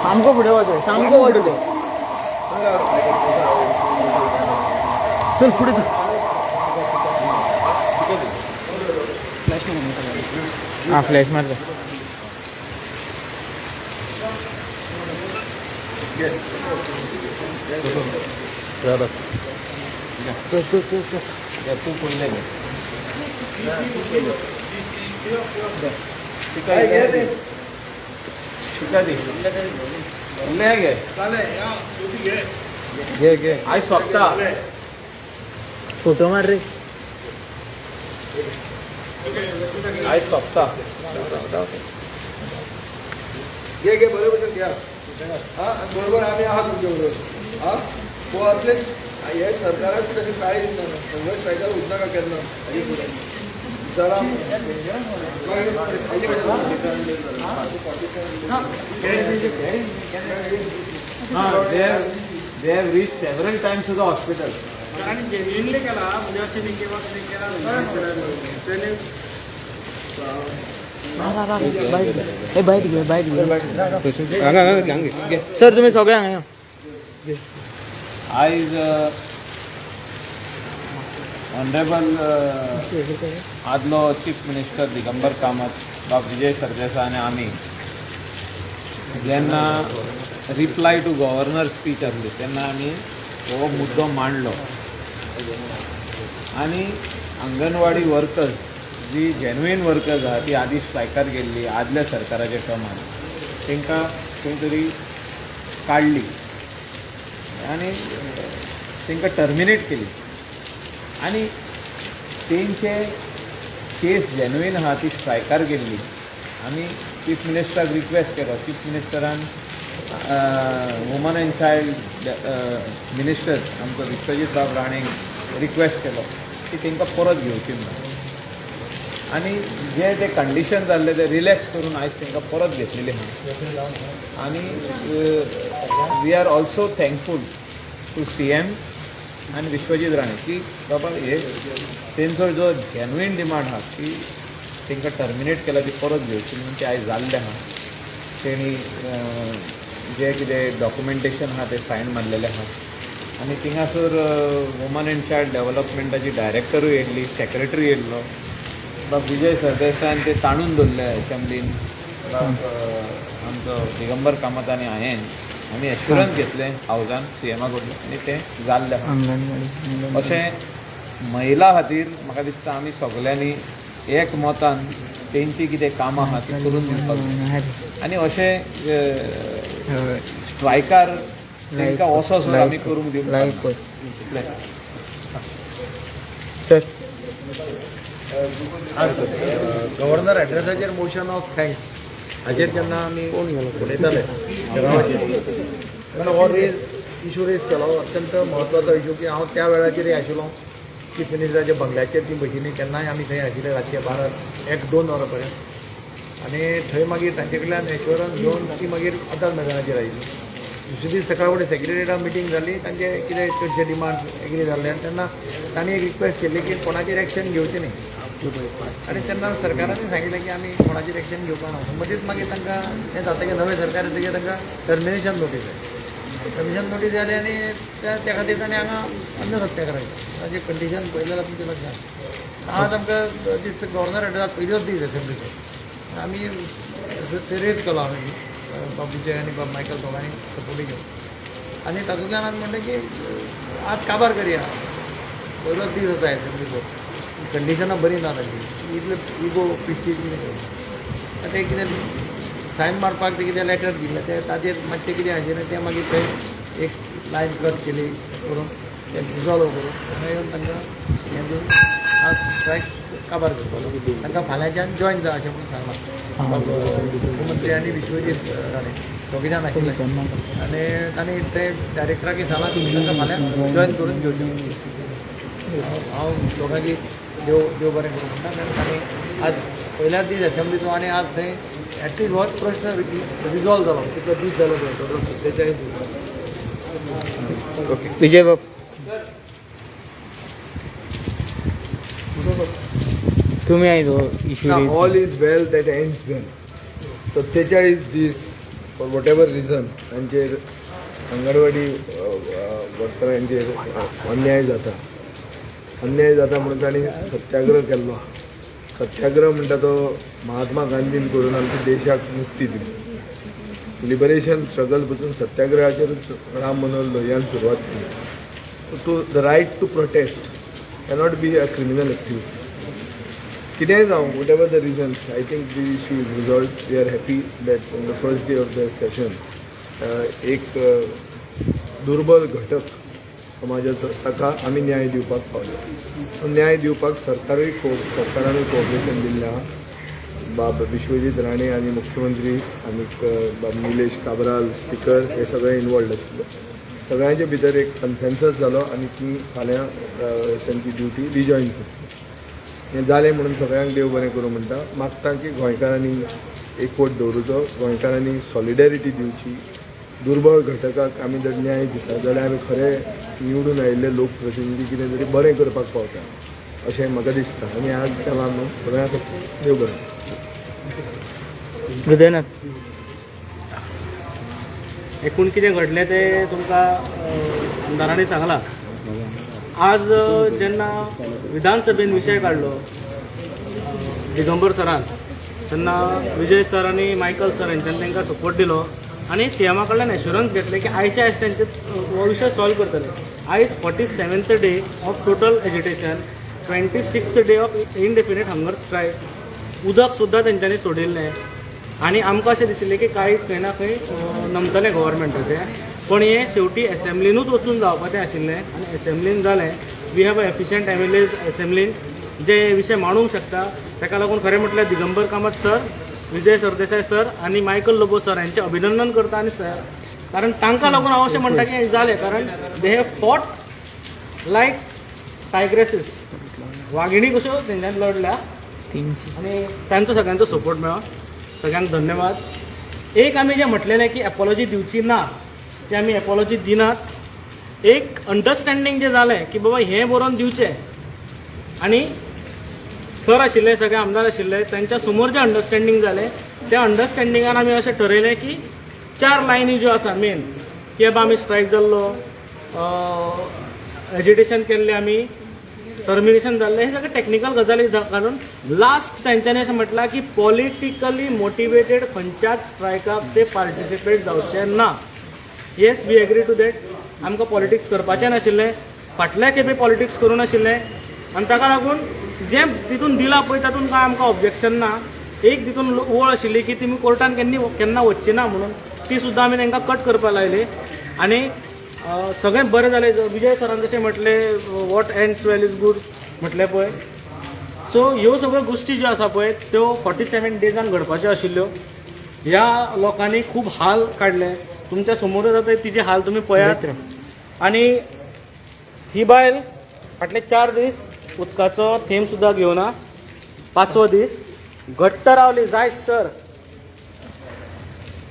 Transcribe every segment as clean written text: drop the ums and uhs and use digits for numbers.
सामको पुढे वाजव सामको वाजव चल पुढे हां फ्लॅश मार तू बोलले घे आई स्वतः फोटो मार रे आई स्वतः घे बरोबर घ्या हा बरोबर आम्ही आहात तुमच्याबरोबर हा हो असले हे सरकारात तशी काय संघर्ष पाहिजे उद्या का करणं जरा they have reached several times to the hospital. Sir तुम्ही सगळ्या हांगा आयज ऑनरेबल आदलो चीफ मिनिस्टर दिगंबर कामत बाब विजय सरदेसाय आनी आमी जेन्ना रिप्लाय टू गव्हर्नर स्पीच आसली तेन्ना आमी हो मुद्दो मांडलो आनी अंगणवाडी वर्कर्स जी जेन्युइन वर्कर्स आहा ती आदी स्ट्रायकार गेल्ली आदल्या सरकाराच्या टर्मान तांकां खंय तरी काडली आनी तांकां टर्मिनेट केली आनी तेंचे केस जेन्युइन आहा ती स्ट्रायकार गेल्ली आमी चीफ मिनिस्टराक रिक्वेस्ट केलो चीफ मिनिस्टरान वुमन एंड चायल्ड मिनिस्टर आमचो विश्वजीत बाब राणेक रिक्वेस्ट केलो की तांकां परत घेवची म्हणून आनी जे ते कंडिशन जाल्ले ते रिलॅक्स करून आयज तांकां परत घेतलेले आहा आनी we are also thankful to CM आनी विश्वजीत राणे की बाबा हे तेंचो जो जेन्युइन डिमांड आहा की तांकां टर्मिनेट केला ती परत घेवची म्हणून ते आयज जाल्ले आहा तेणी जे कितें डॉक्युमेंटेशन आहा ते सायन मारलेले आहा आनी थिंगासर वुमन एंड चायल्ड डेव्हलपमेंटाची डायरेक्टरूय येयल्ली सेक्रेटरी येयल्लो बाब विजय सरदेसायान ते ताणून दवरले असेंब्लीन बाब आमचो दिगंबर कामत आनी हांवें आमी एश्युरन्स घेतले हावजान CMा कडल्यान आनी ते जाल्ले आहा अशें महिला खातीर म्हाका दिसता आमी सगल्यांनी एक मोतान तेंची कितें कामां आहा ती करून दिवपाक आनी अशें स्ट्रायकार तांकां असो सुद्दां आमी करूंक दिवपाक सर गव्हर्नर एड्रेसाचेर मोशन ऑफ थँक्स हाजेर जेन्ना आमी उलयताले हो इशू रेज केलो अत्यंत म्हत्वाचो इशू की हांव त्या वेळाचेर आशिल्लो चीफ मिनिस्टराच्या बंगल्याचेर ती बशिल्ली केन्नाय आमी थंय आशिल्ले रातचे 1-2 वरां पर्यंत आनी थंय मागीर तांचे कडल्यान एश्युरन्स घेवन ती मागीर आतां मैदानाचेर आयिल्ली दुसरे दीस सकाळ फुडें सेक्रेटरीएटान मिटींग जाली तांचे कितें चडशे डिमांड एग्री जाल्ले आनी तेन्ना तांणी एक रिक्वेस्ट केल्ली की कोणाचेर एक्शन घेवचें न्ही आनी तेन्ना सरकारान सांगिल्लें की आमी कोणाचेर एक्शन घेवपा ना मदींच मागीर तांकां हें जातकीर नवें सरकार येतकीर तांकां टर्मिनेशन नोटीस जाय टर्मिनेशन नोटीस जाली आनी त्या खातीर ताणें हांगा अन्न सत्याग्रह केलो ताजें कंडिशन पळयलें जाल्यार तुमच्या लक्षांत आज आमकां दिसता गव्हर्नर एड्रेसाक पयलोच दीस असेंब्लीचो आमी रेज केलो हांवें बाब विजय आनी बाब मायकल दोगांनी सपोर्टी घेवन आनी तातूंतल्यान आमी म्हणलें की आज काबार करया पयलोच दीस आसा एसेंब्लीचो कंडिशनां बरी ना ताची इतले इगो पिस्टीज कितें तें कितें सायन मारपाक ते कितें लेटर दिल्लें तें ताजेर मातशें कितें आशिल्लें तें मागीर थंय एक लायन कट केली करून तें रिजॉल्व करून हांगा येवन तांकां हें दिवन आज स्ट्रायक काबार करपाक तांकां फाल्यांच्यान जॉयन जा अशें म्हणून सांगलां मुख्यमंत्री आनी विश्वजीत राणे दोगी जाण आशिल्ले आनी तांणी ते डायरेक्टराक सांगलां की तांकां फाल्यां जॉयन करून घेवचें हांव दोगांकी देव बरें करूं म्हणटा आनी आज पयल्याच दीस एसेंब्लीचो आनी आज थंय एटलीस्ट होच प्रश्न रिजॉल्व जालो कितलो दीस जालो टोटल 47 दीस ओके विजय बाब तुम्ही आहे तो इश्यू Now, रेज all is well that ends well. 47 दीस फॉर वॉट एवर रिझन तांचेर अंगणवाडी वर्करांचेर अन्याय जाता म्हणून तांणी सत्याग्रह केल्लो. सत्याग्रह म्हणटा तो महात्मा गांधीन करून आमच्या देशाक मुक्ती दिली. लिबरेशन स्ट्रगल पसून सत्याग्रहाचेरूच राम मनोहर लोहियान सुरवात केली. To the right to protest cannot be a criminal activity. कितेंय जावं whatever the reasons, I think the issue is resolve. We are happy that on the first day of the session एक दुर्बल घटक समाजाचो ताका आमी न्याय दिवपाक पावले. न्याय दिवपाक सरकारानूय कोऑपरेशन दिल्लें आहा. बाब विश्वजीत राणे आनी मुख्यमंत्री आनी बाब निलेश काब्राल स्पीकर हे सगळे इनवॉल्ड आशिल्ले. सगळ्यांचे भितर एक कन्सेन्सस जालो आनी ती फाल्यां तांची ड्युटी रिजॉयन करतली. हें जालें म्हणून सगळ्यांक देव बरें करूं म्हणटा. मागता की गोंयकारांनी एकवट दवरूचो, गोंयकारांनी सॉलिडेरिटी दिवची. दुर्बळ घटकाक आमी जर न्याय दिता जाल्यार आमी खरे निवडून आयिल्ले लोकप्रतिनिधी कितें तरी बरें करपाक पावता अशें म्हाका दिसता. आनी आज केलां न्हू सगळ्यांक देव बरें. हृदयनाथ एकूण कितें घडलें तें तुमकां आमदारांनी सांगलां. आज जेन्ना विधानसभेन विशय काडलो दिगंबर सरान, तेन्ना विजय सर आनी मायकल सर हांच्यानी तांकां सपोर्ट दिलो आनी सीएमा कडल्यान एश्युरन्स घेतले की आयचे आयज तेंचे हो विशय सॉल्व करतले. आयज 47th day of total agitation, 26th day of indefinite hunger strike. उदक सुद्दां तेंच्यांनी सोडिल्लें आनी आमकां अशें दिशिल्लें की कांयच खंय ना खंय नमतलें गव्हर्मेंटाचें. पण हे शेवटी एसेंब्लीनूच वचून जावपाचें आशिल्लें आनी एसेंब्लीन जालें. We have a efficient MLAs एसेंब्लीन जे विशय मांडूंक शकता. ताका लागून खरें म्हटल्यार दिगंबर कामत सर, विजय सरदेसाय सर आनी मायकल लोबो सर हांचें अभिनंदन करता. आनी कारण तांकां लागून हांव अशें म्हणटा की हें जालें कारण दे हॅव फॉट लायक टायग्रेसीस. वागिणी कश्यो तेंच्यांनी लढल्या आनी तांचो सगळ्यांचो सपोर्ट मेळ्ळो. सगळ्यांक धन्यवाद. एक आमी जें म्हटलेलें की एपॉलॉजी दिवची ना ते आमी एपॉलॉजी दिनात. एक अंडरस्टँडींग जें जालें की बाबा हें बरोवन दिवचें आनी सर आशिल्ले, सगळे आमदार आशिल्ले, तांच्या समोर जें अंडरस्टँडींग जालें त्या अंडरस्टँडिंगान आमी अशें ठरयलें की 4 लायनी ज्यो आसा मेन की बाबा आमी स्ट्रायक जाल्लो, एजिटेशन केल्लें आमी, टर्मिनेशन जाल्लें, हे सगळे टॅक्निकल गजाली काडून लास्ट तांच्यांनी अशें म्हटलां की पॉलिटिकली मोटिवेटेड खंयच्याच स्ट्रायकाक ते पार्टिसिपेट जावचे ना. Yes, we agree to that. आमकां पॉलिटिक्स करपाचें नाशिल्लें, फाटल्या खेपे पॉलिटिक्स करूं नाशिल्लें आनी ताका लागून जें तितून दिलां पळय तातूंत कांय आमकां ऑब्जेक्शन ना. एक तितून ओळ आशिल्ली की तुमी कोर्टान केन्ना वचची ना म्हणून, ती सुद्दां आमी तांकां कट करपाक लायली आनी सगळें बरें जालें. विजय सरान जशें म्हटलें what ends well is good म्हटलें पळय. सो ह्यो सगळ्यो गोश्टी ज्यो आसा पळय त्यो 47 डेजान घडपाच्यो आशिल्ल्यो. ह्या लोकांनी खूब हाल काडले. तुमच्या समोरच जाता तिचे हाल तुमी पळयात. आनी ही बायल फाटले 4 दीस उदकाचो थेंब सुद्दां घेवना. 5वो दीस घट्ट रावली जायच सर.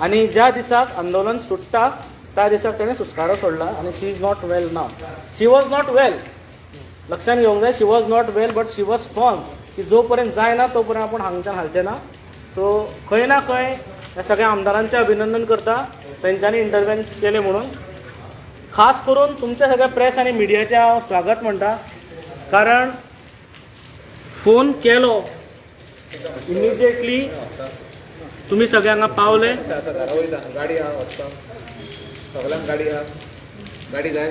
आनी ज्या दिसाक आंदोलन सुट्टा त्या दिसाक ताणें सुस्कारो सोडला आनी she is not well now. She was not well, लक्षांत घेवंक जाय. She was not well but she was firm की जो पर्यंत जायना तो पर्यंत आपूण हांगच्यान हालचें ना. सो खंय ना खंय ह्या सगळ्या आमदारांचें अभिनंदन करता तांच्यांनी इंटरव्हेन केलें म्हणून. खास करून तुमच्या सगळ्या प्रेस आनी मिडियाचें हांव स्वागत म्हणटा. कारण फोन केलो इमिजिएटली तुमी सगळे हांगा पावले. गाडी आहा वचपाक, सगळ्यांक गाडी आहा. गाडी जाय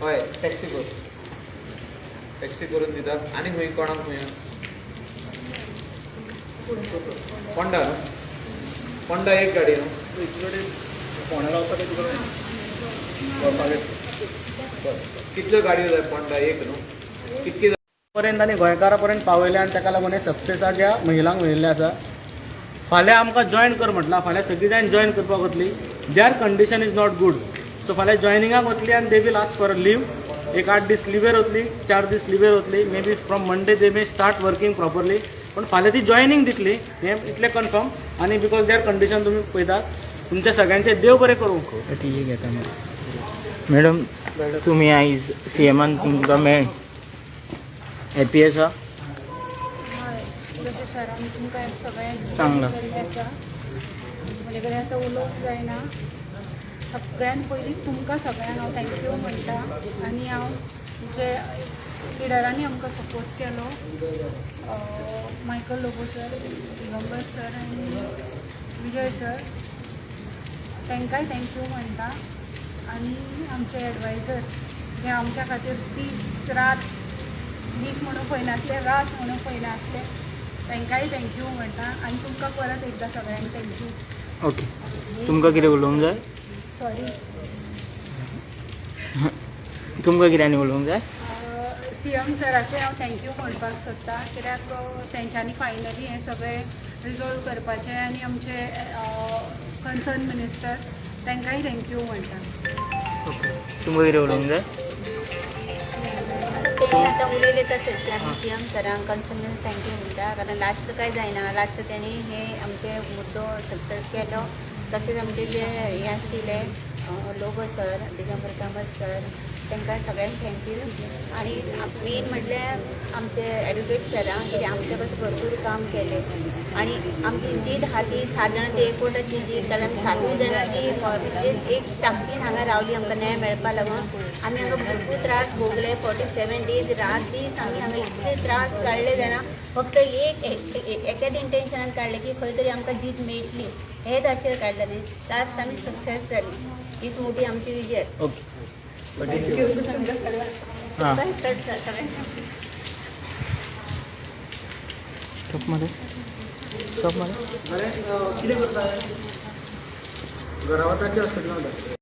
हय, टॅक्सी करून दिता. आनी खंय कोणाक खंय पोंडा न्हू, पोंडा एक गाडी न्हू. फोंडा रावता कितल्यो गाडयो जाय पोंडा एक न्हू. कितके पर्यंत आनी गोंयकारा पर्यंत पावयले आनी ताका लागून हे सक्सेसाक ह्या महिलांक मेळिल्लें आसा. फाल्यां आमकां जॉयन कर म्हटलां. फाल्यां सगळीं जाण जॉयन करपाक वतली. Their condition is not good. So फाल्यां जॉयनिंगाक वतली आनी they will ask for leave. एक 8 दीस लिवेर वतली, 4 दीस लिवेर वतली. Maybe from Monday they may start working properly. पण फाल्यां ती जॉयनिंग दितली हें इतलें कन्फर्म. आनी बिकॉज देर कंडिशन तुमी पळयतात. तुमच्या सगळ्यांचे देव बरें करूं. ती घेता मॅडम. तुम्ही आयज सीएमान तुमकां मेळ हॅपी आसा हय जशें सरान तुमकां सगळ्यांक सांगलां. केल्लें आसा म्हजे कडेन आतां उलोवंक जायना सगळ्यान पयलीं तुमकां सगळ्यांक हांव थँक्यू म्हणटा आनी हांव जे लिडरांनी आमकां सपोर्ट केलो Michael Lobo sir Digambar sir आनी विजय सर तांकांय थँक्यू म्हणटा आनी आमचे एडवायजर जे आमच्या खातीर दीस रात दीस म्हणून खंय नासले रात म्हणून खंय नासले तांकांय थँक्यू म्हणटा आनी तुमकां परत एकदां सगळ्यांक थँक्यू ओके तुमकां कितें उलोवंक जाय सॉरी तुमकां कितें आनी उलोवंक जाय CM सराचे हांव थँक्यू म्हणपाक सोदतां कित्याक तेंच्यांनी फायनली हें सगळें रिजोल्व करपाचें आनी आमचे कन्सर्न मिनिस्टर तांकांय थँक्यू म्हणटा ओके तुमकां कितें उलोवंक जाय ते आता उलयले तसेच की आम्ही CM सरांक कन्सर्न थँक्यू म्हणटा कारण लास्ट काय जायना लास्ट त्यांनी हे आमचे मुद्दो सक्सेस केलो तसेच आमचे जे हे आशिल्ले लोबो सर दिगंबर कामत सर तांकां सगळ्यांक थँक्यू आणि मेन म्हटल्यार आमचे एडवोकेट सरांक कितें आमच्या कसं भरपूर काम केलें आणि आमची जीद आहा ती 7 जाणांची एकवटाची जीद कारण आमी 7 जाणांची म्हणजे एक ताकदीन हांगा रावली आमकां न्याय मेळपा लागून आमी हांगा भरपूर त्रास भोगले 47 डेज रात दीस आमी हांगा इतले त्रास काडले जाणा फक्त एकाच इंटेन्शनान काडले की खंय तरी आमकां जीद मेळटली हेच आशेर काडलें लास्ट आमी सक्सेस जाली हीच मोठी आमची विजय ओके हां शॉपमध्ये शॉपमध्ये घरा वता की हॉस्पिटलां वता